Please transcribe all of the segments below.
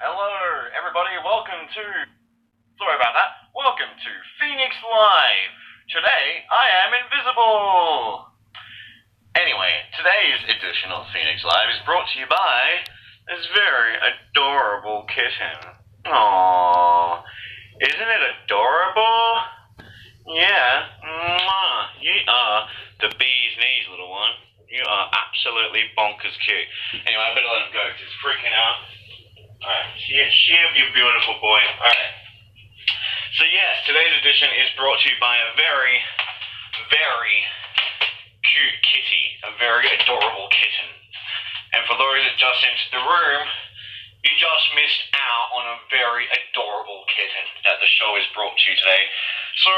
Hello, everybody. Welcome to Phoenix Live. Today, I am invisible. Anyway, today's edition of Phoenix Live is brought to you by this very adorable kitten. Aww, isn't it adorable? Yeah, mwah. You are the bee's knees, little one. You are absolutely bonkers cute. Anyway, I better let him go because he's freaking out. Alright, shiv, you beautiful boy. Alright. So yes, today's edition is brought to you by a very, very cute kitty. A very adorable kitten. And for those that just entered the room, you just missed out on a very adorable kitten that the show is brought to you today. So,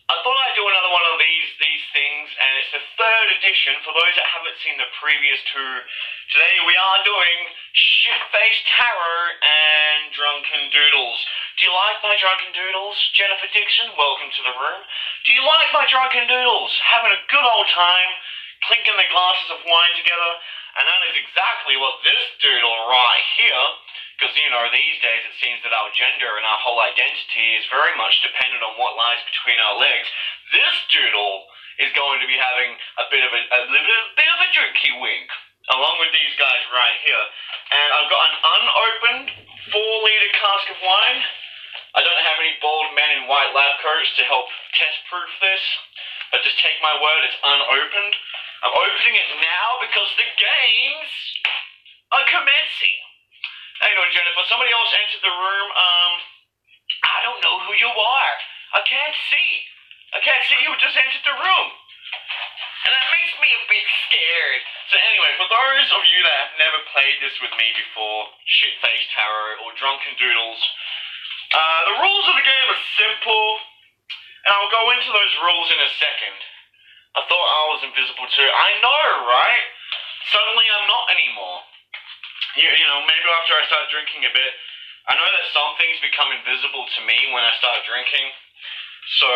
I thought I'd do another one of these things, and it's the third edition. For those that haven't seen the previous two, today we are doing ShitFaced Tarot and Drunken Doodles. Do you like my Drunken Doodles? Jennifer Dixon, welcome to the room. Do you like my Drunken Doodles? Having a good old time, clinking the glasses of wine together, and that is exactly what this doodle right here, because, you know, these days it seems that our gender and our whole identity is very much dependent on what lies between our legs. This doodle is going to be having a bit of a drinky wink, along with these guys right here. And I've got an unopened 4-liter cask of wine. I don't have any bald men in white lab coats to help test-proof this, but just take my word, it's unopened. I'm opening it now because the games are commencing. How you doing, Jennifer? Somebody else entered the room. I don't know who you are. I can't see. You just entered the room. And that makes me a bit scared. So anyway, for those of you that have never played this with me before, ShitFaced Tarot or Drunken Doodles, the rules of the game are simple, and I'll go into those rules in a second. I thought I was invisible too. I know, right? Suddenly I'm not anymore. You know, maybe after I start drinking a bit, I know that some things become invisible to me when I start drinking, so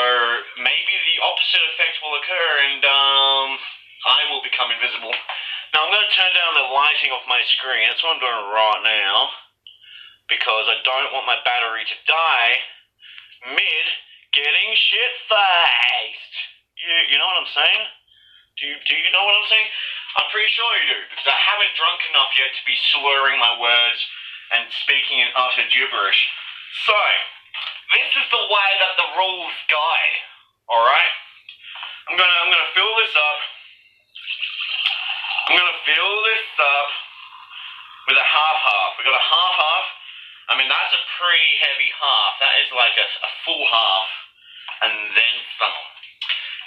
maybe the opposite effect will occur and I will become invisible. Now I'm going to turn down the lighting of my screen. That's what I'm doing right now, because I don't want my battery to die mid getting shit-faced. You know what I'm saying? Do you know what I'm saying? I'm pretty sure you do, because I haven't drunk enough yet to be slurring my words and speaking in utter gibberish. So, this is the way that the rules go, alright? I'm gonna fill this up. I'm gonna fill this up with a half-half. We got a half-half. I mean, that's a pretty heavy half. That is like a full half, and then some.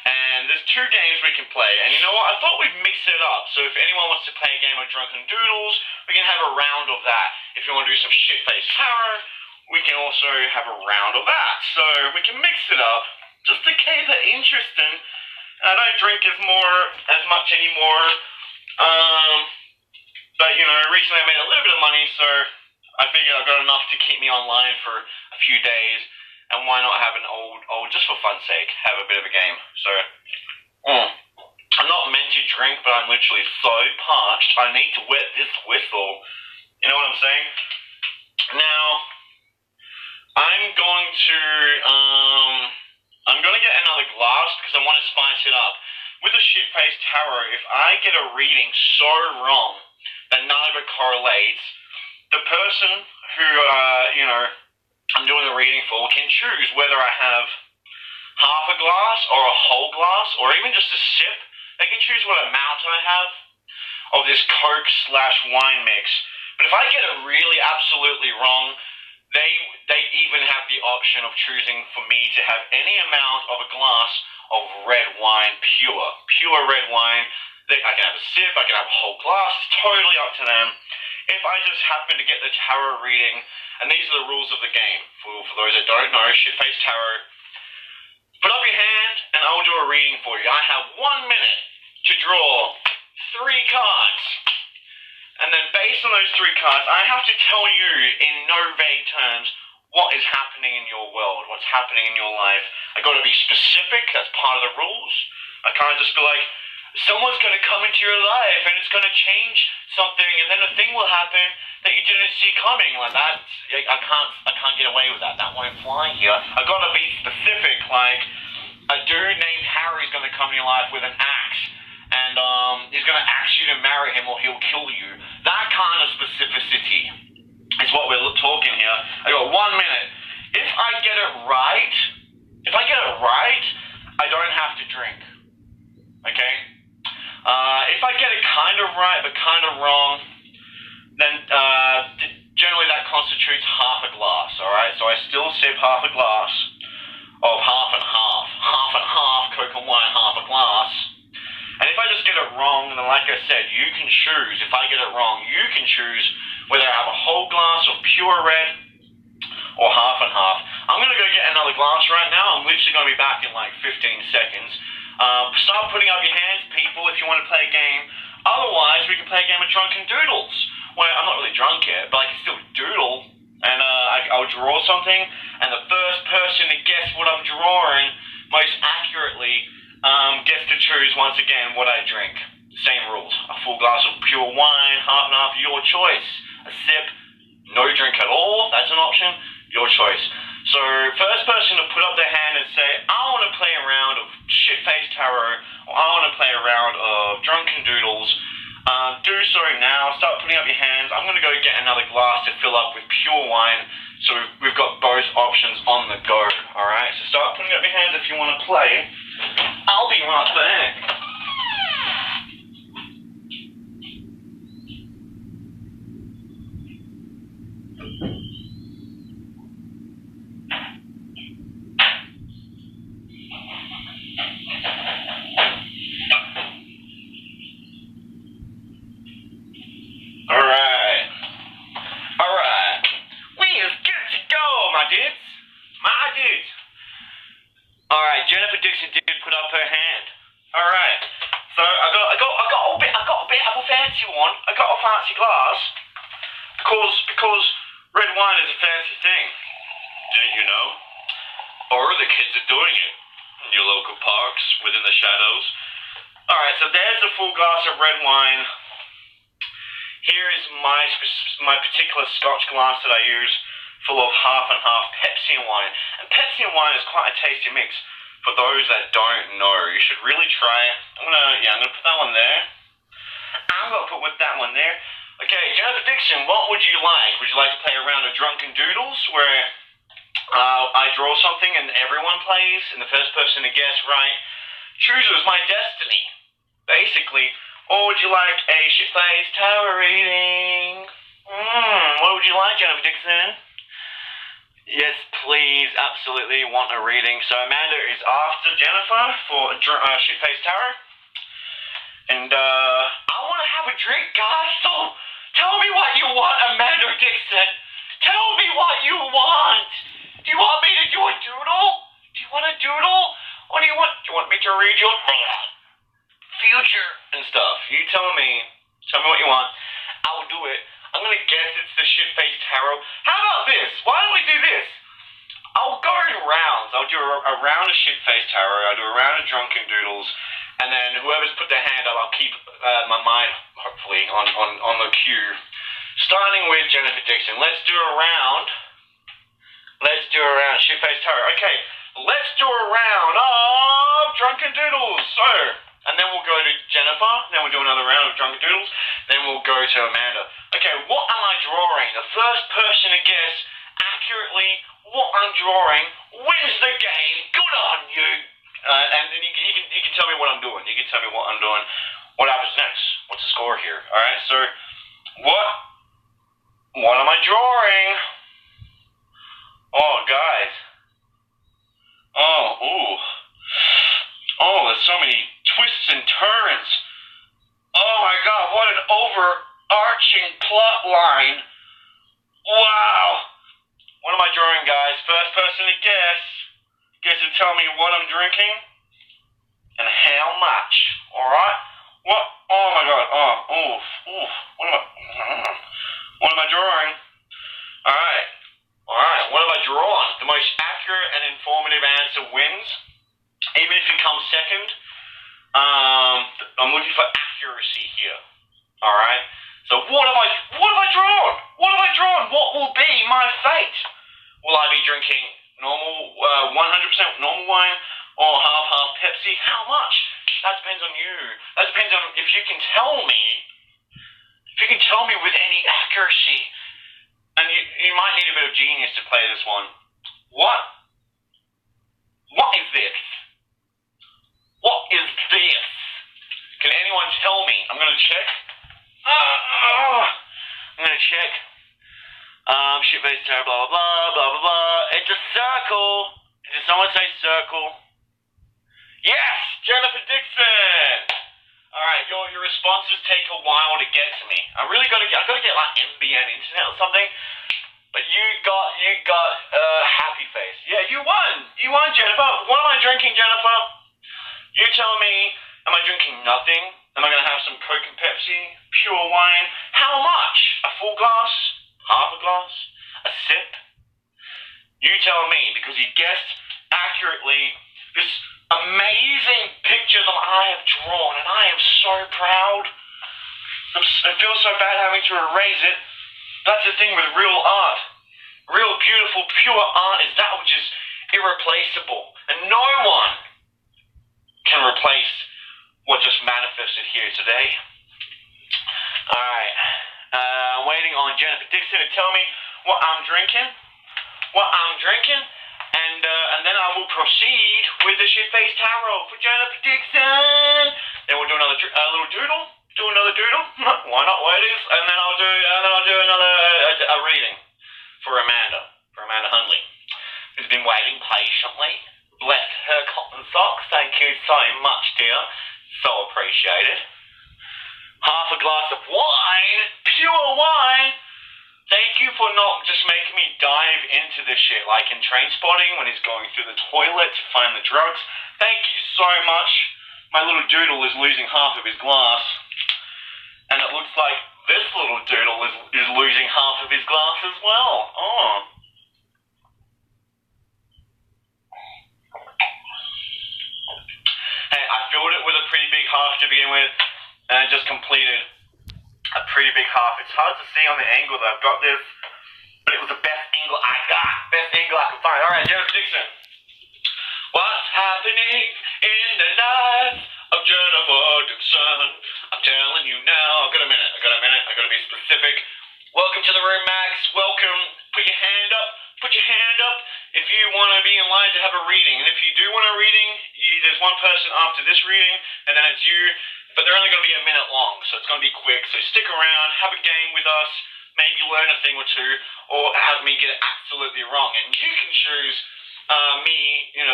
And there's 2 games we can play, and you know what, I thought we'd mix it up, so if anyone wants to play a game of Drunken Doodles, we can have a round of that. If you want to do some shit-faced tarot, we can also have a round of that, so we can mix it up, just to keep it interesting. And I don't drink as much anymore, but you know, recently I made a little bit of money, so I figured I've got enough to keep me online for a few days. And why not have an old, just for fun's sake, have a bit of a game. So, I'm not meant to drink, but I'm literally so parched, I need to wet this whistle. You know what I'm saying? Now, I'm going to get another glass, because I want to spice it up. With the shit-faced tarot, if I get a reading so wrong that none of it correlates, the person who, you know, I'm doing the reading for can choose whether I have half a glass or a whole glass or even just a sip. They can choose what amount I have of this Coke/wine mix. But if I get it really absolutely wrong, they even have the option of choosing for me to have any amount of a glass of red wine, pure red wine. I can have a sip, I can have a whole glass, it's totally up to them. If I just happen to get the tarot reading, and these are the rules of the game, for those that don't know, shit-faced tarot, put up your hand, and I'll do a reading for you. I have 1 minute to draw 3 cards, and then based on those 3 cards, I have to tell you in no vague terms what is happening in your world, what's happening in your life. I got to be specific, that's part of the rules. I can't just be like, someone's going to come into your life and it's going to change something, and then a thing will happen that you didn't see coming. Like that, I can't get away with that. That won't fly here. I got to be specific. Like a dude named Harry's going to come in your life with an axe, and he's going to ask you to marry him or he'll kill you. That kind of specificity is what we're talking here. I got 1 minute. If I get it right, I don't have to drink. Okay? If I get it kind of right but kind of wrong, then generally that constitutes half a glass, alright? So I still sip half a glass of half and half. Half and half, Coke and wine, half a glass. And if I just get it wrong, then like I said, you can choose. If I get it wrong, you can choose whether I have a whole glass of pure red or half and half. I'm going to go get another glass right now. I'm literally going to be back in like 15 seconds. Start putting up your hands, people, if you want to play a game. Otherwise, we can play a game of Drunken Doodles, where I'm not really drunk yet, but I can still doodle, and I'll draw something, and the first person to guess what I'm drawing most accurately gets to choose, once again, what I drink. Same rules. A full glass of pure wine, half and half, your choice. A sip, no drink at all, that's an option, your choice. So, first person to put up their hand and say, I want to play a round of ShitFaced Tarot, or I want to play a round of Drunken Doodles, do so now. Start putting up your hands. I'm going to go get another glass to fill up with pure wine, so we've got both options on the go, alright? So start putting up your hands if you want to play. I'll be right back. Jennifer Dixon did put up her hand. All right. So I got a bit of a fancy one. I got a fancy glass because red wine is a fancy thing. Didn't you know? Or the kids are doing it in your local parks within the shadows. All right. So there's a full glass of red wine. Here is my particular Scotch glass that I use, full of half and half Pepsi and wine. And Pepsi and wine is quite a tasty mix. For those that don't know, you should really try it. I'm gonna put that one there. I'm gonna put that one there. Okay, Jennifer Dixon, what would you like? Would you like to play a round of Drunken Doodles, where I draw something and everyone plays, and the first person to guess right chooses my destiny, basically? Or would you like a ShitFaced Tarot reading? What would you like, Jennifer Dixon? Yes, please, absolutely want a reading. So Amanda is after Jennifer for ShitFaced Tarot. And I want to have a drink, guys, so tell me what you want, Amanda Dixon. Tell me what you want. Do you want me to do a doodle? Do you want a doodle? Or do you want me to read your future and stuff? You tell me what you want. I will do it. I'm going to guess it's the ShitFaced Tarot. How about this? Why don't we do this? I'll go in rounds. I'll do a round of ShitFaced Tarot. I'll do a round of Drunken Doodles. And then whoever's put their hand up, I'll keep my mind, hopefully, on the cue. Starting with Jennifer Dixon. Let's do a round. ShitFaced Tarot. Okay, let's do a round of Drunken Doodles. So, and then we'll go to Jennifer. Then we'll do another round of Drunken Doodles. Then we'll go to Amanda. Okay, what am I drawing? The first person to guess accurately what I'm drawing wins the game. Good on you. And then you can tell me what I'm doing. You can tell me what I'm doing. What happens next? What's the score here? All right. So, what am I drawing? Oh, guys. Oh, there's so many twists and turns. Oh my God, what an overarching plot line. Wow. What am I drawing, guys? First person to guess to tell me what I'm drinking and how much. Alright? What? Oh my God. What am I drawing? Alright. What have I drawn? The most accurate and informative answer wins. Even if you come second. accuracy here. Alright? So what have I drawn? What have I drawn? What will be my fate? Will I be drinking normal, 100% normal wine or half Pepsi? How much? That depends on you. That depends on if you can tell me with any accuracy, and you might need a bit of genius to play this one. What is this? What is this? Can anyone tell me? I'm gonna check. ShitFaced, blah blah blah blah blah blah. It's a circle. Did someone say circle? Yes, Jennifer Dixon. All right, your responses take a while to get to me. I gotta get like NBN internet or something. But you got happy face. Yeah, you won, Jennifer. What am I drinking, Jennifer? You tell me. Am I drinking nothing? Am I gonna have some Coke and Pepsi, pure wine? How much? A full glass? Half a glass? A sip? You tell me, because you guessed accurately this amazing picture that I have drawn, and I am so proud. I feel so bad having to erase it. That's the thing with real art. Real beautiful, pure art is that which is irreplaceable. And no one can replace what just manifested here today. Alright. I'm waiting on Jennifer Dixon to tell me what I'm drinking. And then I will proceed with the ShitFaced tarot for Jennifer Dixon. Then we'll do another little doodle. Do another doodle. Why not, ladies? And then I'll do another a reading for Amanda Hundley, who's been waiting patiently. Bless her cotton socks. Thank you so much, dear. So appreciated. Half a glass of wine, pure wine. Thank you for not just making me dive into this shit like in Trainspotting when he's going through the toilet to find the drugs. Thank you so much. My little doodle is losing half of his glass. And it looks like this little doodle is losing half of his glass as well. Oh. Hey, I filled it with a pretty big half to begin with, and I just completed a pretty big half. It's hard to see on the angle that I've got this, but it was the best angle I got. Best angle I could find. Alright, Jennifer Dixon. What's happening in the life of Jennifer Dixon? I'm telling you now. I got a minute. I gotta be specific. Welcome to the room, Max. Welcome. Put your hand up. If you want to be in line to have a reading. And if you do want a reading, there's one person after this reading, and then it's you. But they're only going to be a minute long, so it's going to be quick. So stick around, have a game with us, maybe learn a thing or two, or have me get it absolutely wrong. And you can choose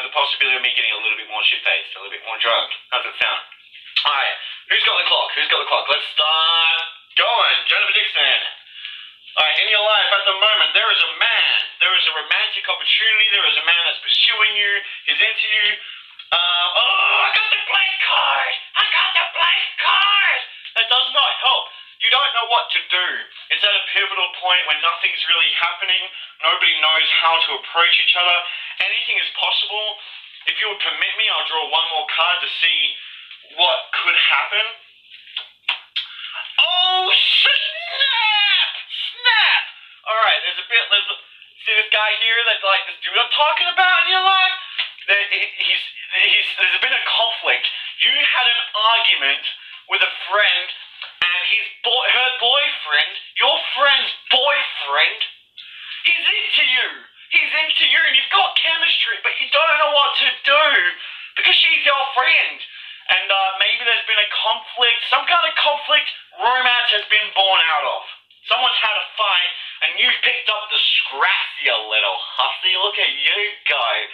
the possibility of me getting a little bit more shit-faced, a little bit more drunk. How's that sound? Alright, who's got the clock? Let's start going. Jennifer Dixon. Alright, in your life at the moment, there is a man. There is a romantic opportunity. There is a man that's pursuing you. He's into you. I got the blank card. That does not help. You don't know what to do. It's at a pivotal point when nothing's really happening. Nobody knows how to approach each other. Anything is possible. If you would permit me, I'll draw one more card to see what could happen. Oh, snap! Alright, see this guy here that's like this dude I'm talking about in your life? There's been a conflict. You had an argument with a friend, and her boyfriend, your friend's boyfriend, he's into you, and you've got chemistry, but you don't know what to do, because she's your friend, and maybe there's been a conflict, some kind of conflict romance has been born out of. Someone's had a fight, and you picked up the scraps, you little hussy. Look at you go.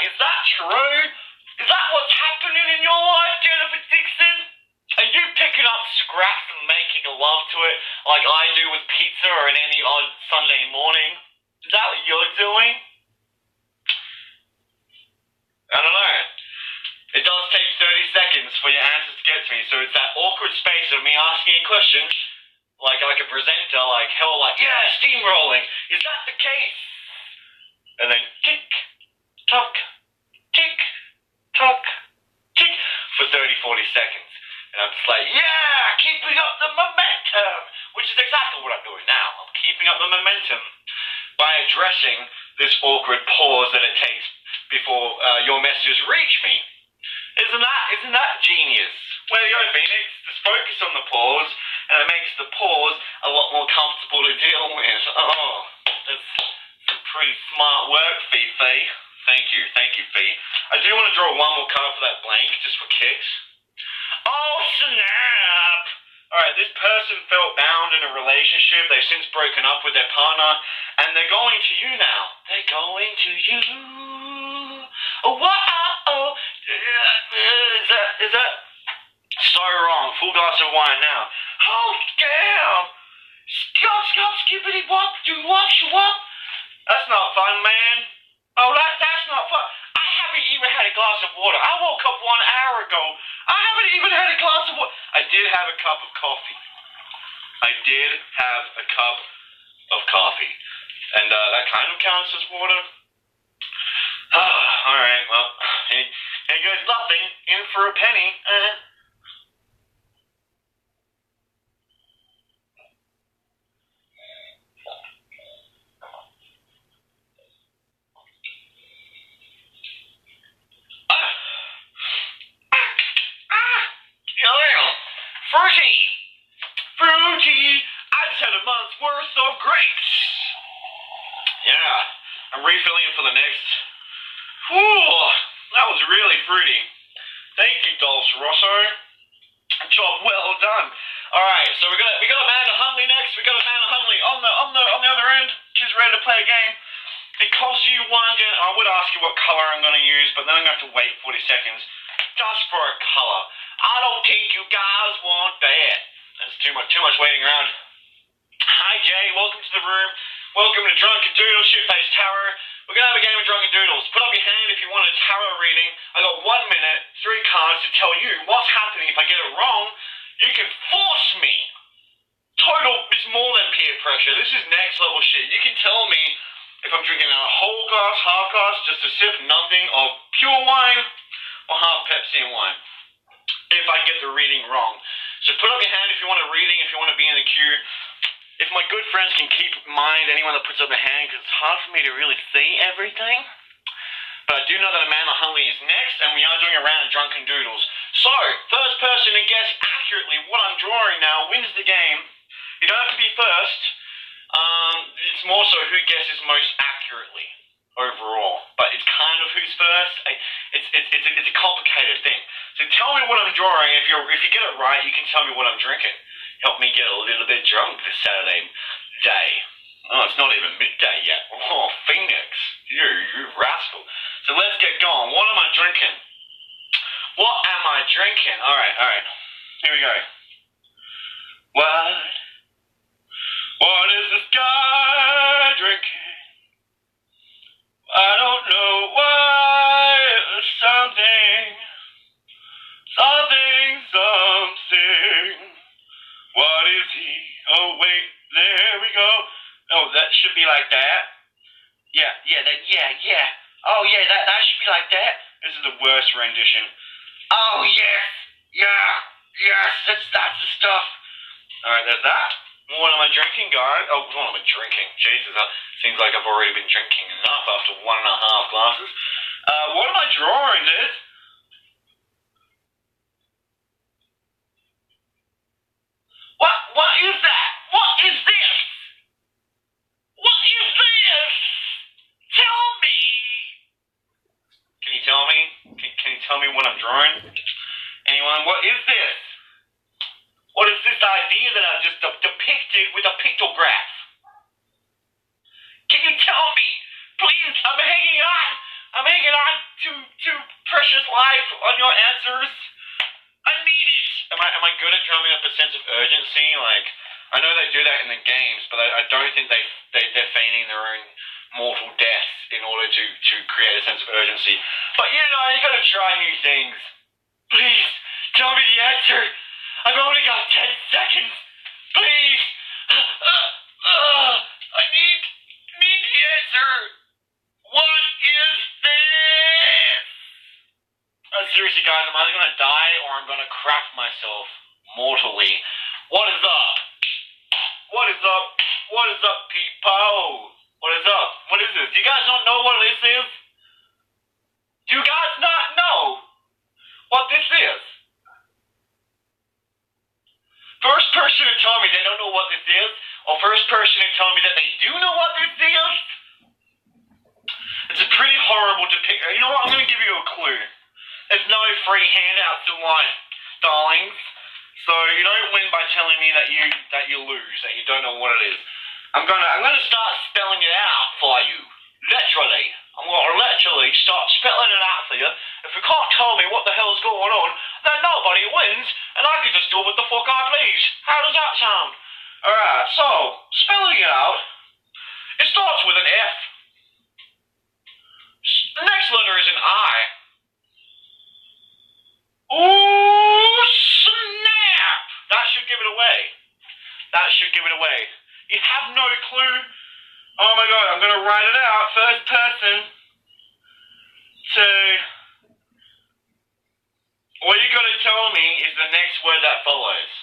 Is that true? Is that what's happening in your life, Jennifer Dixon? Are you picking up scraps and making love to it like I do with pizza or in any odd Sunday morning? Is that what you're doing? I don't know. It does take 30 seconds for your answers to get to me, so it's that awkward space of me asking a question, like a presenter, like hell, like, yeah, steamrolling. Is that the case? And then tick, tock, tick, tock, tick, for 30, 40 seconds. I'm just like, yeah, keeping up the momentum, which is exactly what I'm doing now. I'm keeping up the momentum by addressing this awkward pause that it takes before your messages reach me. Isn't that genius? Well, you know, Phoenix, just focus on the pause, and it makes the pause a lot more comfortable to deal with. Oh, that's some pretty smart work, Fee. Thank you, Fee. I do want to draw one more card for that blank, just for kicks. Oh, snap! Alright, this person felt bound in a relationship. They've since broken up with their partner, and they're going to you now. They're going to you. Oh, wow! Is that so wrong? Full glass of wine now. Oh, damn! Stop, skippity wop, do wop, wop. That's not fun, man. Oh, that's not fun. I haven't even had a glass of water. I woke up 1 hour ago. I haven't even had a glass of water. I did have a cup of coffee. And that kind of counts as water. Alright, well, here goes nothing. In for a penny. Fruity! I just had a month's worth of grapes. Yeah, I'm refilling it for the next. Whew, that was really fruity. Thank you, Dulce Rosso. Job well done. Alright, so we got Amanda Huntley next. We got Amanda Huntley on the other end. She's ready to play a game. Because you won, I would ask you what color I'm going to use, but then I'm going to have to wait 40 seconds just for a color. I don't think you guys want that. That's too much waiting around. Hi, Jay. Welcome to the room. Welcome to Drunken Doodles, ShitFaced Tarot. We're going to have a game of Drunken Doodles. Put up your hand if you want a tarot reading. I got 1 minute, 3 cards to tell you what's happening. If I get it wrong, you can force me. Total, it's more than peer pressure. This is next level shit. You can tell me if I'm drinking a whole glass, half glass, just a sip, nothing of pure wine, or half Pepsi and wine. If I get the reading wrong. So put up your hand if you want a reading, if you want to be in the queue. If my good friends can keep in mind anyone that puts up their hand, because it's hard for me to really see everything. But I do know that Amanda Huntley is next, and we are doing a round of Drunken Doodles. So, first person to guess accurately what I'm drawing now wins the game. You don't have to be first. It's more so who guesses most accurately overall. But it's kind of who's first. It's a complicated thing. So tell me what I'm drawing. If you get it right, you can tell me what I'm drinking. Help me get a little bit drunk this Saturday day. Oh, it's not even midday yet. Oh, Phoenix. You rascal. So let's get going. What am I drinking? Alright. Here we go. What is this guy drinking? I don't know why. Something. What is he? Oh, wait, there we go. Oh, that should be like that. Yeah. Oh, yeah, that should be like that. This is the worst rendition. Oh, yes. Yes, that's the stuff. Alright, there's that. What am I drinking, guys? Oh, what am I drinking? Jesus, seems like I've already been drinking enough after 1.5 glasses. What am I drawing, dude? What is that? What is this? What is this? Tell me! Can you tell me? Can you tell me what I'm drawing? Anyone? What is this? What is this idea that I've just depicted with a pictograph? Can you tell me? Please, I'm hanging on. I'm hanging on to precious life on your answers. I need it. Am I good at drumming up a sense of urgency? Like, I know they do that in the games, but I don't think they're feigning their own mortal death in order to create a sense of urgency. But you know, you gotta try new things. Please, tell me the answer. I've only got 10 seconds. Please. I need the answer. What is this? Seriously, guys, am I either gonna die or I'm gonna crap myself? mortally. What is up? What is up? What is up, people? What is up? What is this? Do you guys not know what this is? Do you guys not know what this is? First person to tell me they don't know what this is, or first person to tell me that they do know what this is, it's a pretty horrible depiction. You know what? I'm going to give you a clue. There's no free handouts in life, darlings. So you don't win by telling me that you lose, that you don't know what it is. I'm gonna start spelling it out for you. Literally. I'm gonna literally start spelling it out for you. If you can't tell me what the hell's going on, then nobody wins, and I can just do what the fuck I please. How does that sound? Alright, so, spelling it out, it starts with an F. The next letter is an I. Ooh, snap! That should give it away. That should give it away. You have no clue. Oh my god, I'm gonna write it out. First person to... What you gotta tell me is the next word that follows.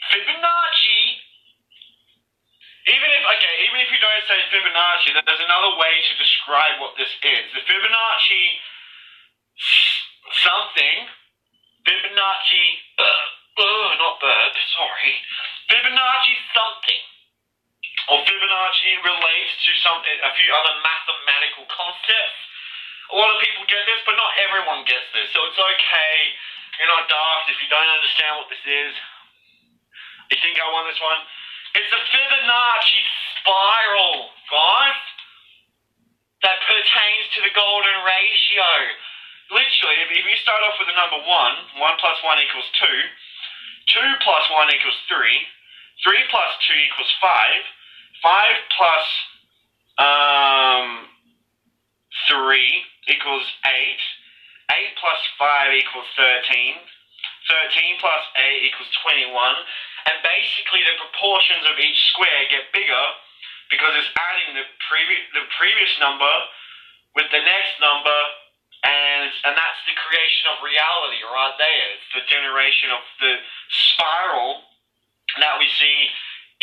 Fibonacci. Even if you don't say Fibonacci, there's another way to describe what this is. The Fibonacci something. Fibonacci, not bird, sorry. Fibonacci something. Or Fibonacci relates to a few other mathematical concepts. A lot of people get this, but not everyone gets this. So it's okay. You're not daft if you don't understand what this is. You think I won this one? It's a Fibonacci spiral, guys. That pertains to the golden ratio. Literally, if you start off with the number 1, 1 plus 1 equals 2, 2 plus 1 equals 3, 3 plus 2 equals 5, 5 plus 3 equals 8, 8 plus 5 equals 13, 13 plus 8 equals 21, and basically the proportions of each square get bigger because it's adding the previous number with the next number, and that's the creation of reality right there. It's the generation of the spiral that we see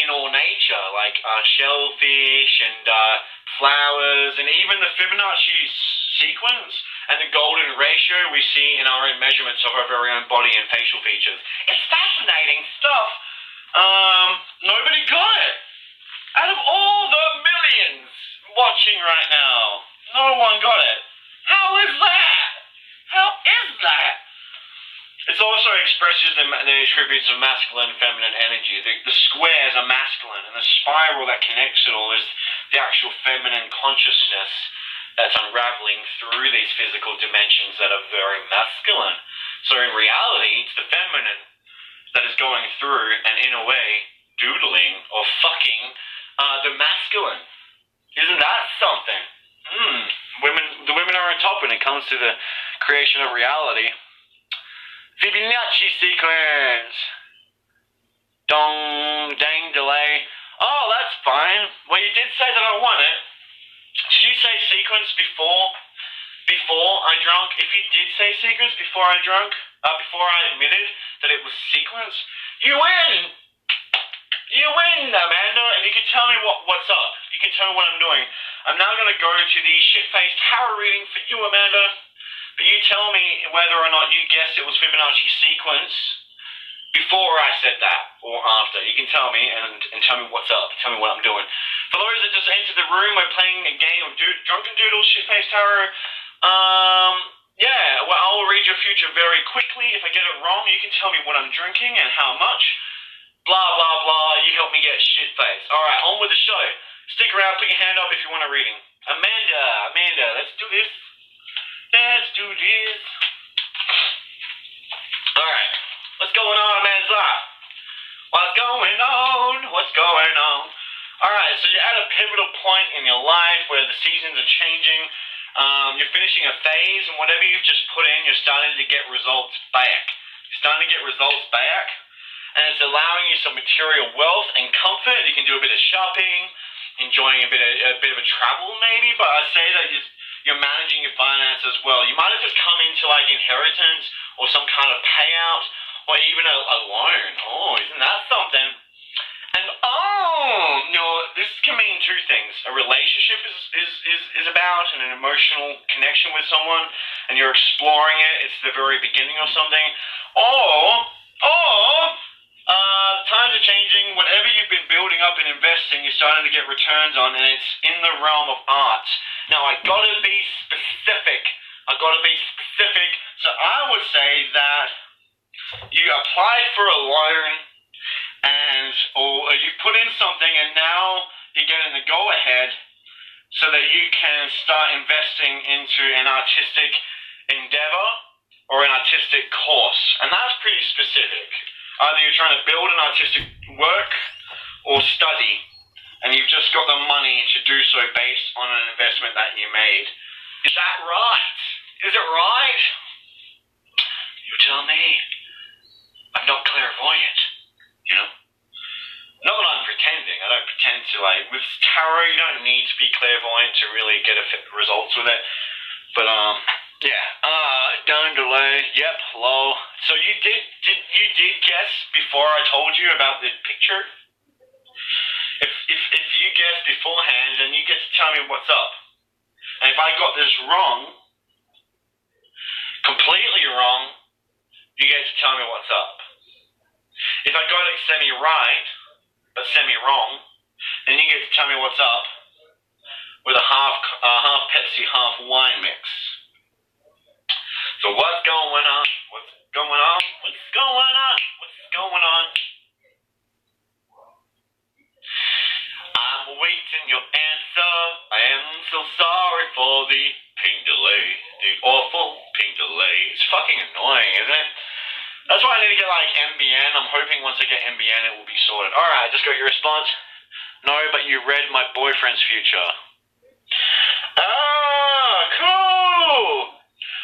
in all nature, like shellfish and flowers, and even the Fibonacci sequence and the golden ratio we see in our own measurements of our very own body and facial features. It's fascinating stuff. Nobody got it. Out of all the millions watching right now, no one got it. How is that? How is that? It also expresses the attributes of masculine and feminine energy. The squares are masculine, and the spiral that connects it all is the actual feminine consciousness that's unraveling through these physical dimensions that are very masculine. So in reality, it's the feminine that is going through and in a way doodling or fucking the masculine. Isn't that something? The women are on top when it comes to the creation of reality. Fibonacci sequence. Dong, dang, delay. Oh, that's fine. Well, you did say that I won it. Did you say sequence before I drunk? If you did say sequence before I drunk, before I admitted that it was sequence, you win! You win, Amanda, and you can tell me what's up. You can tell me what I'm doing. I'm now going to go to the ShitFaced tarot reading for you, Amanda, but you tell me whether or not you guessed it was Fibonacci sequence before I said that, or after. You can tell me, and tell me what's up. Tell me what I'm doing. For those that just entered the room, we're playing a game of Drunken Doodles, ShitFaced tarot. Yeah, well, I'll read your future very quickly. If I get it wrong, you can tell me what I'm drinking and how much. Blah, blah, blah. You help me get shit-faced. Alright, on with the show. Stick around, put your hand up if you want a reading. Amanda, let's do this. Let's do this. Alright, what's going on, Amanda? What's going on? What's going on? Alright, so you're at a pivotal point in your life where the seasons are changing. You're finishing a phase, and whatever you've just put in, you're starting to get results back. You're starting to get results back. And it's allowing you some material wealth and comfort. You can do a bit of shopping, enjoying a bit of a travel maybe, but I say that you're managing your finances well. You might have just come into like inheritance or some kind of payout, or even alone. Oh, isn't that something? And this can mean two things. A relationship is about an emotional connection with someone, and you're exploring it. It's the very beginning of something. Or times are changing. Whatever you've been building up and investing, you're starting to get returns on, and it's in the realm of art. Now, I gotta be specific. So I would say that you applied for a loan, or you put in something, and now you're getting the go-ahead so that you can start investing into an artistic endeavor or an artistic course. And that's pretty specific. Either you're trying to build an artistic work or study, and you've just got the money to do so based on an investment that you made. Is that right? Is it right? You tell me. I'm not clairvoyant, you know? Not that I'm pretending. I don't pretend to, with tarot, you don't need to be clairvoyant to really get results with it. But, down delay, yep, low. So you did guess before I told you about the picture? If you guessed beforehand, then you get to tell me what's up. And if I got this wrong, completely wrong, you get to tell me what's up. If I got it semi-right, but semi-wrong, then you get to tell me what's up with a half Pepsi, half wine mix. So what's going on? What's going on? What's going on? What's going on? I'm awaiting your answer. I am so sorry for the ping delay. The awful ping delay. It's fucking annoying, isn't it? That's why I need to get MBN. I'm hoping once I get MBN it will be sorted. Alright, I just got your response. No, but you read my boyfriend's future. Ah, cool!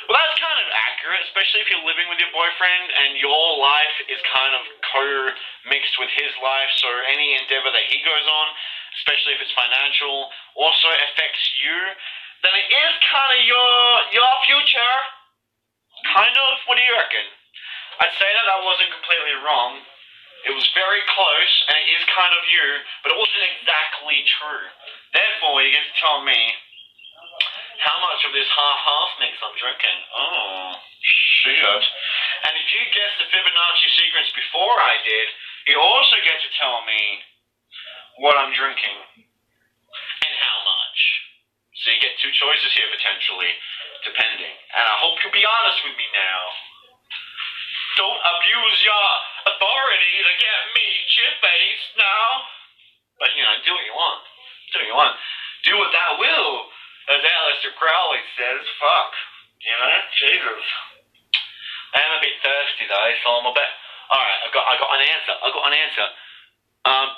Well, that's kind of accurate, especially if you're living with your boyfriend and your life is kind of co-mixed with his life, so any endeavor that he goes on, especially if it's financial, also affects you, then it is kind of your future. Kind of. What do you reckon? I'd say that wasn't completely wrong. It was very close, and it is kind of you, but it wasn't exactly true. Therefore, you get to tell me how much of this half-half mix I'm drinking. Oh, shit. And if you guessed the Fibonacci sequence before I did, you also get to tell me what I'm drinking and how much. So you get two choices here, potentially, depending. And I hope you'll be honest with me now. Don't abuse your authority to get me ShitFaced now. But, do what you want. Do what you want. Do what thou will. As Aleister Crowley says, fuck. Jesus. I am a bit thirsty though, so I'm a bit... Alright, I got an answer.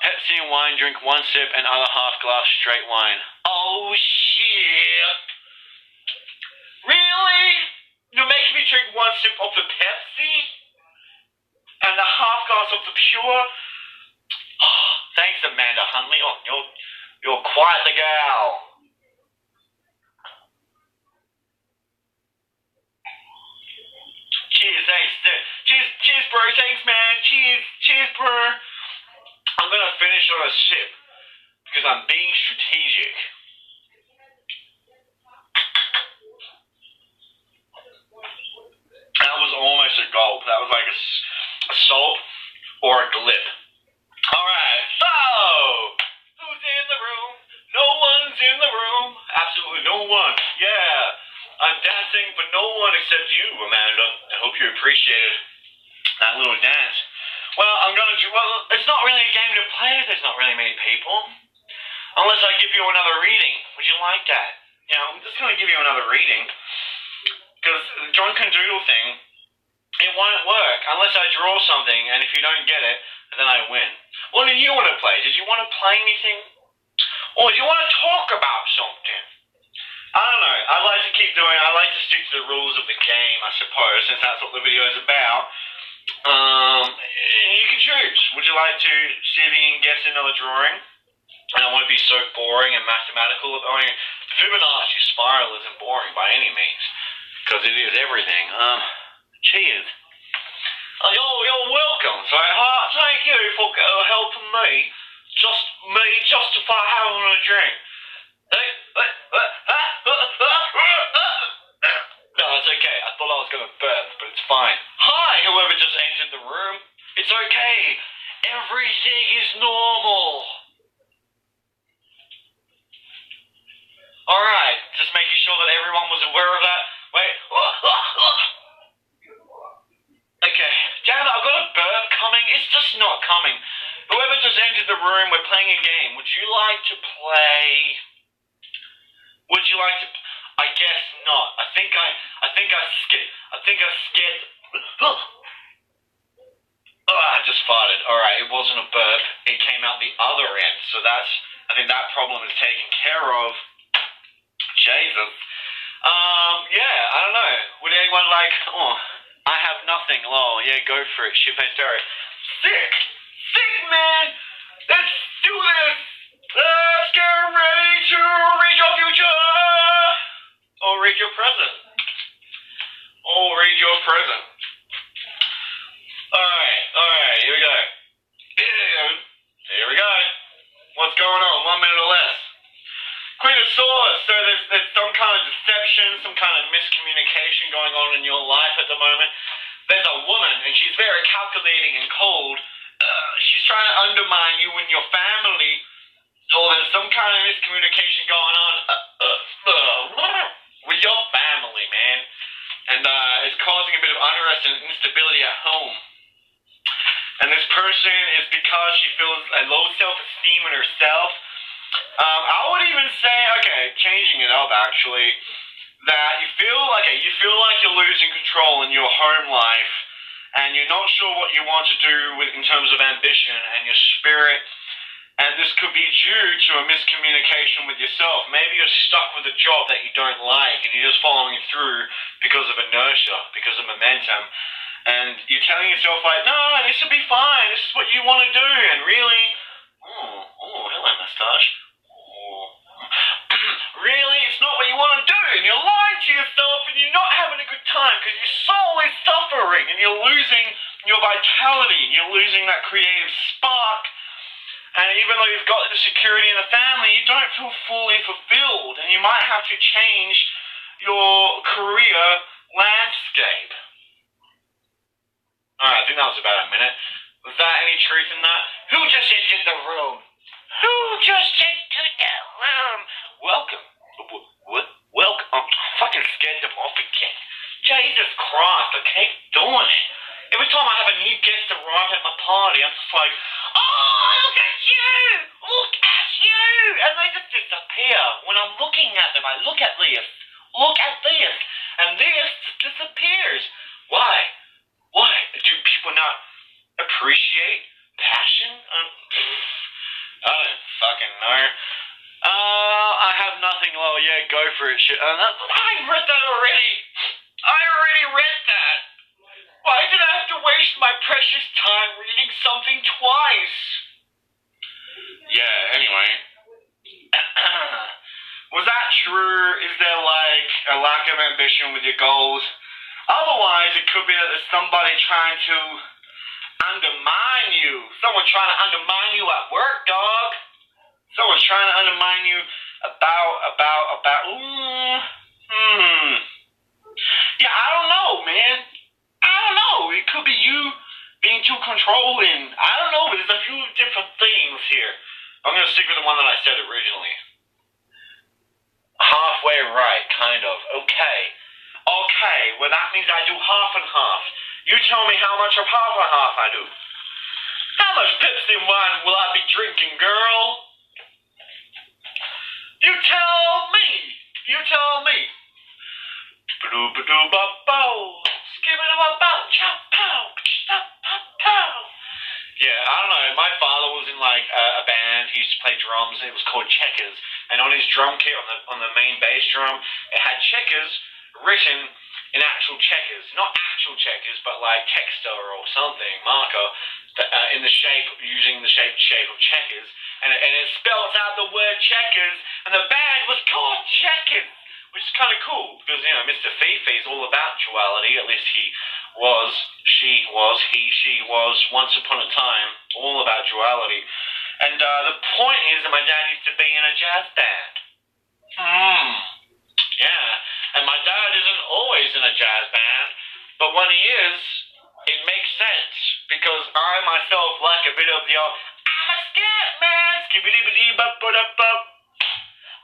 Pepsi and wine, drink one sip and other half glass straight wine. Oh shit. Really? You're making me drink one sip of the Pepsi? And a half glass of the pure? Oh, thanks, Amanda Hunley. Oh, you're quite the gal. Cheers, thanks. Cheers, bro. Thanks, man. Cheers, bro. I'm gonna finish on a sip because I'm being strategic. That was almost a gulp. That was like a salt or a glip. Alright, so who's in the room? No one's in the room. Absolutely no one. Yeah. I'm dancing for no one except you, Amanda. I hope you appreciated that little dance. Well, it's not really a game to play if there's not really many people. Unless I give you another reading. Would you like that? I'm just going to give you another reading. Because the Drunken Doodle thing, it won't work unless I draw something, and if you don't get it, then I win. What do you want to play? Did you want to play anything? Or do you want to talk about something? I don't know. I like to stick to the rules of the game, I suppose, since that's what the video is about. You can choose. Would you like to see if you can guess another drawing? And it won't be so boring and mathematical. I mean, the Fibonacci spiral isn't boring by any means, because it is everything. Cheers. Oh, you're welcome, sweetheart. Thank you for helping me. Just me justify having a drink. No, it's okay. I thought I was gonna burp, but it's fine. Hi, whoever just entered the room. It's okay. Everything is normal. Alright, just making sure that everyone was aware of that. Wait. Okay. Damn it, I've got a burp coming. It's just not coming. Whoever just entered the room, we're playing a game. Would you like to play? Would you like to? I guess not. I think I scared. Oh, I just farted. Alright, it wasn't a burp. It came out the other end. So I think that problem is taken care of. Jesus. Yeah, I don't know. Would anyone like, I have nothing. Oh, yeah, go for it. ShitFaced Derek. Sick, man. Let's do this. Let's get ready to read your future. Or read your present. Alright, here we go. Here we go. What's going on? 1 minute or less. Queen of Swords. So there's some kind of deception, some kind of miscommunication going on in your life at the moment. There's a woman, and she's very calculating and cold. She's trying to undermine you and your family. Or there's some kind of miscommunication going on with your family, man. And it's causing a bit of unrest and instability at home. And this person is because she feels a low self-esteem in herself. I would even say, okay, changing it up actually, that you feel like you're losing control in your home life, and you're not sure what you want to do in terms of ambition and your spirit. And this could be due to a miscommunication with yourself. Maybe you're stuck with a job that you don't like, and you're just following through because of inertia, because of momentum. And you're telling yourself like, no, this will be fine. This is what you want to do. And really, hello, mustache. Really, it's not what you want to do. And you're lying to yourself, and you're not having a good time because your soul is suffering, and you're losing your vitality, and you're losing that creative spark. And even though you've got the security in the family, you don't feel fully fulfilled, and you might have to change your career landscape. Alright, I think that was about a minute. Was there any truth in that? Who just entered the room? Welcome. Welcome. I'm fucking scared them off again. Jesus Christ, I keep doing it. Every time I have a new guest arrive at my party, I'm just like, oh, look at you! Look at you! And they just disappear. When I'm looking at them, I look at this. Look at this. And this just disappears. Why? Why? Do people not appreciate passion? I don't fucking know. I have nothing. Well, yeah, go for it. Shit. I read that already. I already read that. Why did I have to waste my precious time reading something twice? Yeah, anyway. Was that true? Is there like a lack of ambition with your goals? Otherwise, it could be that there's somebody trying to undermine you. Someone trying to undermine you at work, dog. Someone's trying to undermine you Yeah, I don't know, man. I don't know. It could be you being too controlling. I don't know. There's a few different things here. I'm going to stick with the one that I said originally. Halfway right, kind of. Okay, well that means I do half and half. You tell me how much of half and half I do. How much Pepsi and wine will I be drinking, girl? You tell me. Yeah, I don't know. My father was in like a band. He used to play drums. It was called Checkers, and on his drum kit, on the main bass drum, it had checkers written in actual checkers, not actual checkers, but like texter or something, marker, in the shape, using the shape of checkers, and it spells out the word checkers, and the band was called Checkers, which is kind of cool because Mr. Fifi's all about duality. At least he she was, once upon a time, all about duality. And the point is that my dad used to be in a jazz band. Yeah, and my dad isn't always in a jazz band, but when he is, it makes sense, because I myself like a bit of the old, I'm a scat man, skibbity-bitty-bop-ba-da-bop,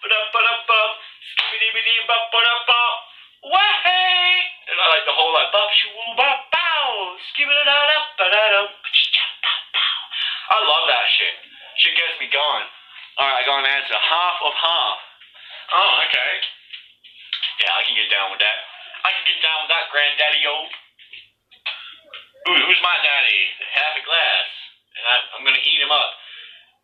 ba-da-ba-da-bop, skibbity-bitty-bop-ba-da-bop, way! And I like the whole like, bop-shoo-bop-bow, skibbity-da-da-ba-da-da, ba-cha-cha-pow-pow. I love that shit. Shit gets me going. Alright, I got an answer. Half of half. Oh, okay. Yeah, I can get down with that. I can get down with that, granddaddy-o. Ooh, who's my daddy? Half a glass. And I'm gonna eat him up.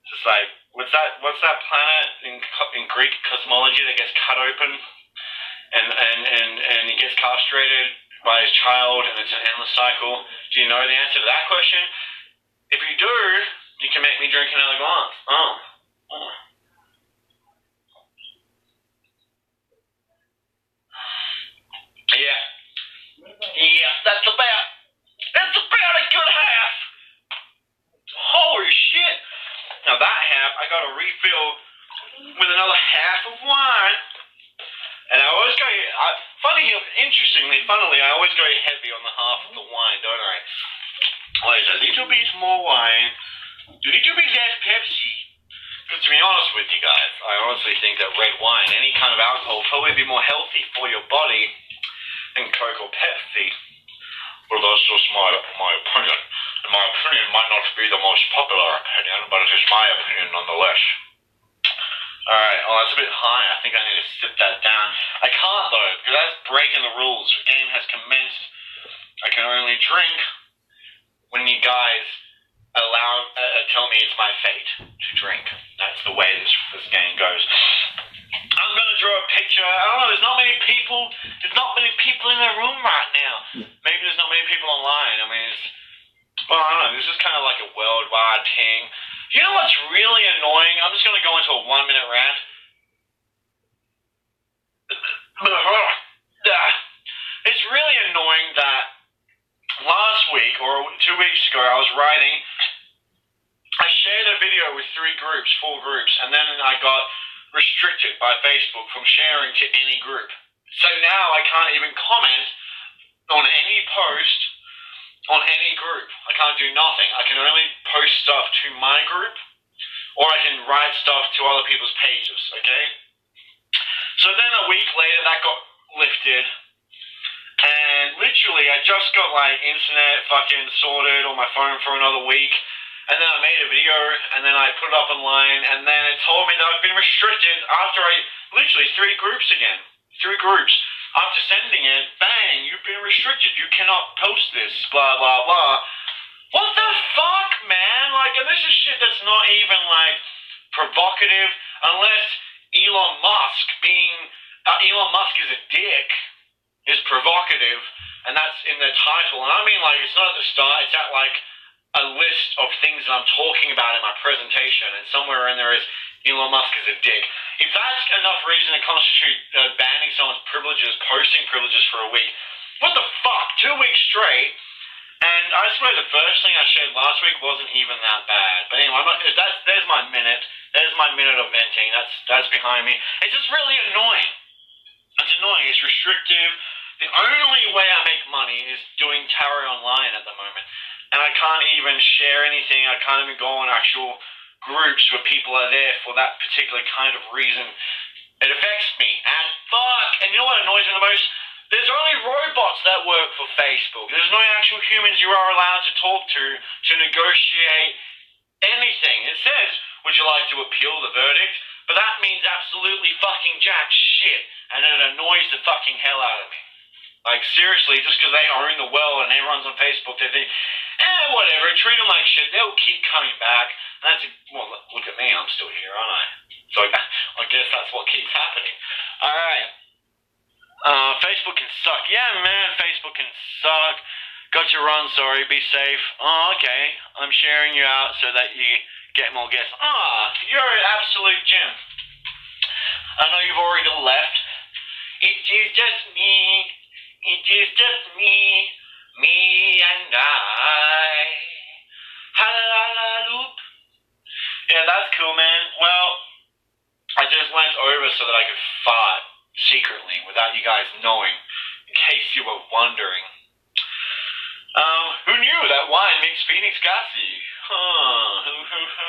Just like, what's that planet in Greek cosmology that gets cut open? And he gets castrated by his child, and it's an endless cycle. Do you know the answer to that question? If you do, you can make me drink another glass. Oh. Yeah, that's about a good half. Holy shit. Now that half, I got to refill with another half of wine. And I always go, funnily, I always go heavy on the half of the wine, don't I? Always a little bit more wine, a little bit less Pepsi. Because to be honest with you guys, I honestly think that red wine, any kind of alcohol, will probably be more healthy for your body than Coke or Pepsi. Well, that's just my opinion. And my opinion might not be the most popular opinion, but it is my opinion nonetheless. Alright, oh, that's a bit high. I think I need to sip that down. I can't, though, because that's breaking the rules. The game has commenced. I can only drink when you guys tell me it's my fate to drink. That's the way this game goes. I'm going to draw a picture. I don't know, there's not many people in the room right now. Maybe there's not many people online. I mean, I don't know, this is kind of like a worldwide thing. You know what's really annoying? I'm just going to go into a 1-minute rant. It's really annoying that last week, or 2 weeks ago, I was writing. I shared a video with 4 groups, and then I got restricted by Facebook from sharing to any group. So now I can't even comment on any post on any group. I can't do nothing. I can only post stuff to my group, or I can write stuff to other people's pages, okay? So then a week later, that got lifted, and literally I just got like internet fucking sorted on my phone for another week, and then I made a video, and then I put it up online, and then it told me that I've been restricted after literally 3 groups again. 3 groups. After sending it, bang, you've been restricted. You cannot post this, blah, blah, blah. What the fuck, man? Like, and this is shit that's not even, like, provocative, unless Elon Musk is a dick, is provocative, and that's in the title. And I mean, like, it's not at the start, it's at, like, a list of things that I'm talking about in my presentation, and somewhere in there is Elon Musk is a dick. If that's enough reason to constitute banning someone's privileges, posting privileges for a week, what the fuck? 2 weeks straight, and I swear the first thing I shared last week wasn't even that bad. But anyway, there's my minute. There's my minute of venting. That's behind me. It's just really annoying. It's annoying. It's restrictive. The only way I make money is doing tarot online at the moment, and I can't even share anything. I can't even go on actual groups where people are there for that particular kind of reason. It affects me, and fuck, and you know what annoys me the most? There's only robots that work for Facebook. There's no actual humans you are allowed to talk to negotiate anything. It says, would you like to appeal the verdict? But that means absolutely fucking jack shit, and it annoys the fucking hell out of me. Like, seriously, just because they own the world and everyone's on Facebook, they think, whatever, treat them like shit, they'll keep coming back. Well, look at me, I'm still here, aren't I? So I guess that's what keeps happening. Alright. Facebook can suck. Yeah, man, Facebook can suck. Got to run, sorry, be safe. Oh, okay. I'm sharing you out so that you get more guests. You're an absolute gem. I know you've already left. It is just me. It is just me. Me and I. Ha-la-la-la-loop. Yeah, that's cool, man. Well, I just went over so that I could fart secretly without you guys knowing, in case you were wondering. Who knew that wine makes Phoenix gassy? Huh, who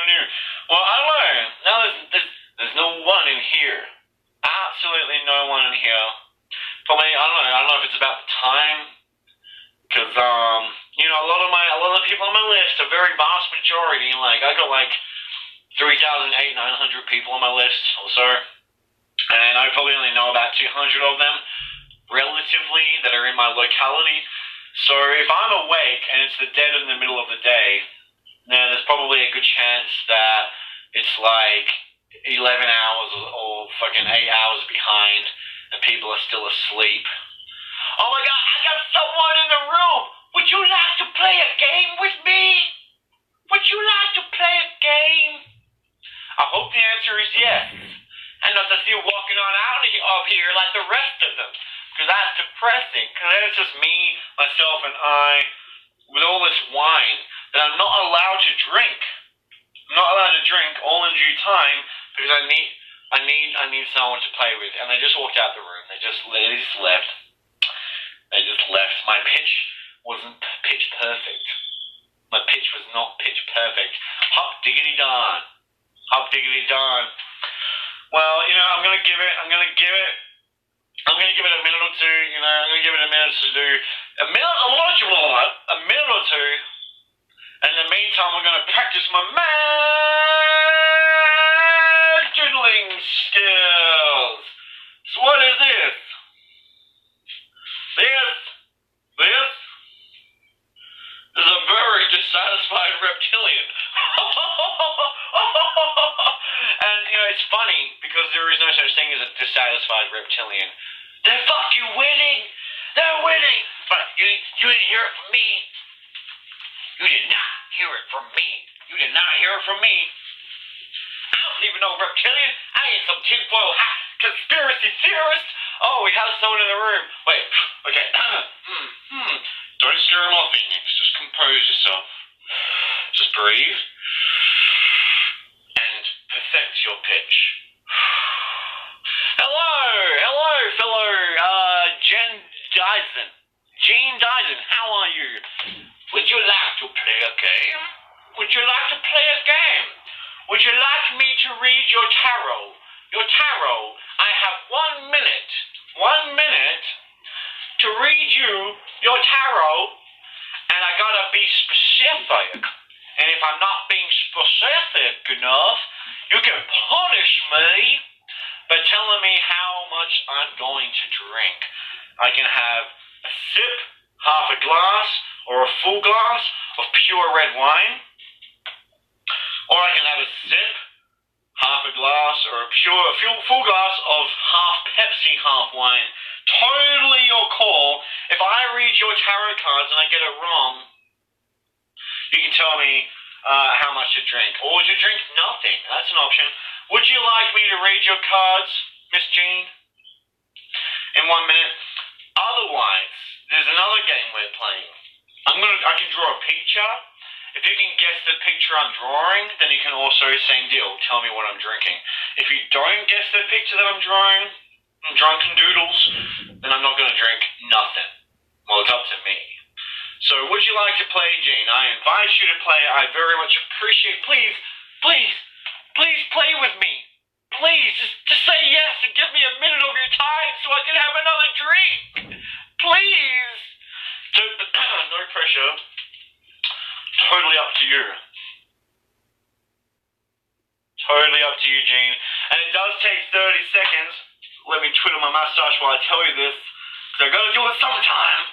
knew? Well, I learned. Now there's no one in here. Absolutely no one in here. Probably, I don't know if it's about the time. Because, a lot of the people on my list, a very vast majority, I got 3,900 people on my list or so. And I probably only know about 200 of them, relatively, that are in my locality. So if I'm awake and it's the dead in the middle of the day, then there's probably a good chance that it's 11 hours or fucking 8 hours behind and people are still asleep. Oh my god, I got someone in the room! Would you like to play a game with me? Would you like to play a game? I hope the answer is yes. And not to see you walking on out of here like the rest of them. Because that's depressing. Because then it's just me, myself, and I with all this wine that I'm not allowed to drink. I'm not allowed to drink all in due time because I need someone to play with. And they just walked out the room. They just left. They just left. My pitch wasn't pitch perfect. My pitch was not pitch perfect. Hop diggity darn. Hop diggity darn. Well, I'm gonna give it a minute or two, I'm gonna give it a minute to do a minute or two, and in the meantime I'm gonna practice my doodling skills. So what is this? This is a very dissatisfied reptilian. And, it's funny because there is no such thing as a dissatisfied reptilian. They're fucking winning! They're winning! But you didn't hear it from me. You did not hear it from me. You did not hear it from me. I don't even know reptilian. I ain't some tinfoil hat conspiracy theorist. Oh, we have someone in the room. Wait, okay. Don't scare him off, Phoenix. Just compose yourself. Just breathe. And perfect your pitch. Hello, fellow, Jean Dyson, how are you? Would you like to play a game? Would you like to play a game? Would you like me to read your tarot? Your tarot, I have 1 minute to read you your tarot, and I gotta be specific. And if I'm not being specific enough, you can punish me by telling me how much I'm going to drink. I can have a sip, half a glass, or a full glass of pure red wine. Or I can have a sip, half a glass, or a full glass of half Pepsi, half wine. Totally your call. If I read your tarot cards and I get it wrong, you can tell me how much to drink. Or would you drink nothing? That's an option. Would you like me to read your cards, Miss Jean? In 1 minute. Otherwise, there's another game we're playing. I can draw a picture. If you can guess the picture I'm drawing, then you can also, same deal, tell me what I'm drinking. If you don't guess the picture that I'm drawing, Drunken Doodles, then I'm not going to drink nothing. Well, it's up to me. So, would you like to play, Jean? I invite you to play. I very much appreciate. Please play with me. Please, just say yes and give me a minute of your time so I can have another drink. Please. So, no pressure. Totally up to you. Totally up to you, Jean. And it does take 30 seconds. Let me twiddle my mustache while I tell you this. Because I gotta do it sometime.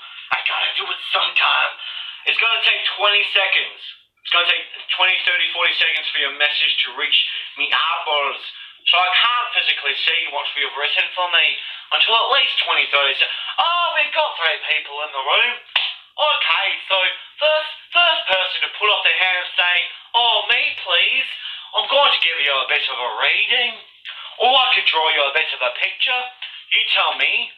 It's gonna take 20 seconds. It's gonna take 20, 30, 40 seconds for your message to reach me eyeballs. So I can't physically see what you've written for me until at least 20, 30 seconds. Oh, we've got 3 people in the room. Okay, so first person to put up their hand and say, oh, me please, I'm going to give you a bit of a reading, or I could draw you a bit of a picture. You tell me,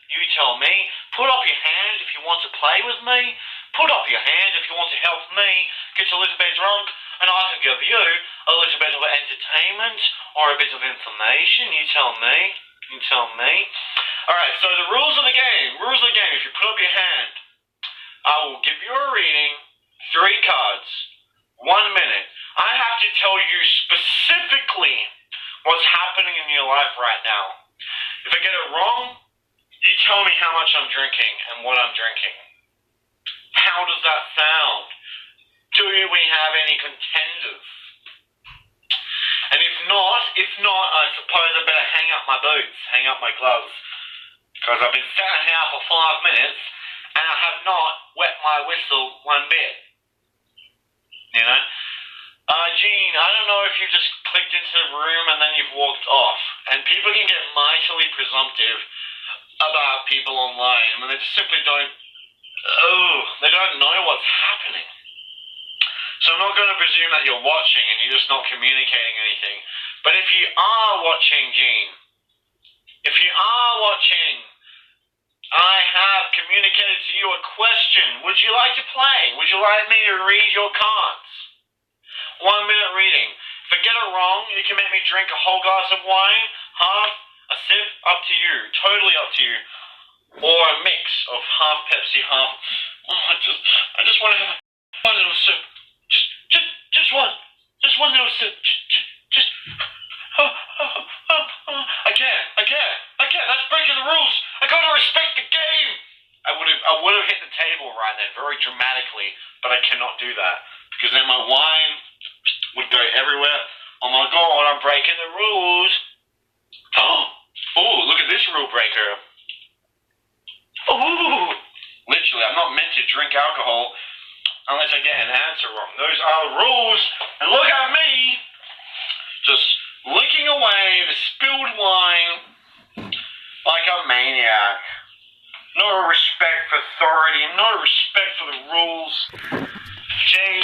put up your hand if you want to play with me, put up your hand if you want to help me get a little bit drunk, and I can give you a little bit of entertainment or a bit of information. You tell me. You tell me. Alright, so the rules of the game. If you put up your hand, I will give you a reading, 3 cards, 1 minute. I have to tell you specifically what's happening in your life right now. If I get it wrong, you tell me how much I'm drinking and what I'm drinking. How does that sound? Do we have any contenders? And if not, I suppose I better hang up my boots, hang up my gloves, because I've been sat here for 5 minutes and I have not wet my whistle one bit. You know? Gene, I don't know if you just clicked into the room and then you've walked off. And people can get mightily presumptive about people online when they just simply don't know what's happening. So I'm not going to presume that you're watching and you're just not communicating anything. But if you are watching, Gene, I have communicated to you a question. Would you like to play? Would you like me to read your cards? 1 minute reading. If I get it wrong, you can make me drink a whole glass of wine, half, a sip, up to you, totally up to you. Or a mix of half Pepsi, half... I just want to have one little sip. Just one. Just one little sip. Just... I can't. That's breaking the rules. I gotta respect the game. I would have hit the table right then, very dramatically, but I cannot do that because then my wine would go everywhere. Oh my god, I'm breaking the rules. Oh, look at this rule breaker. Oh, literally, I'm not meant to drink alcohol unless I get an answer wrong. Those are the rules. And look at me, just licking away the spilled wine like a maniac. No respect for authority, no respect for the rules. Jeez.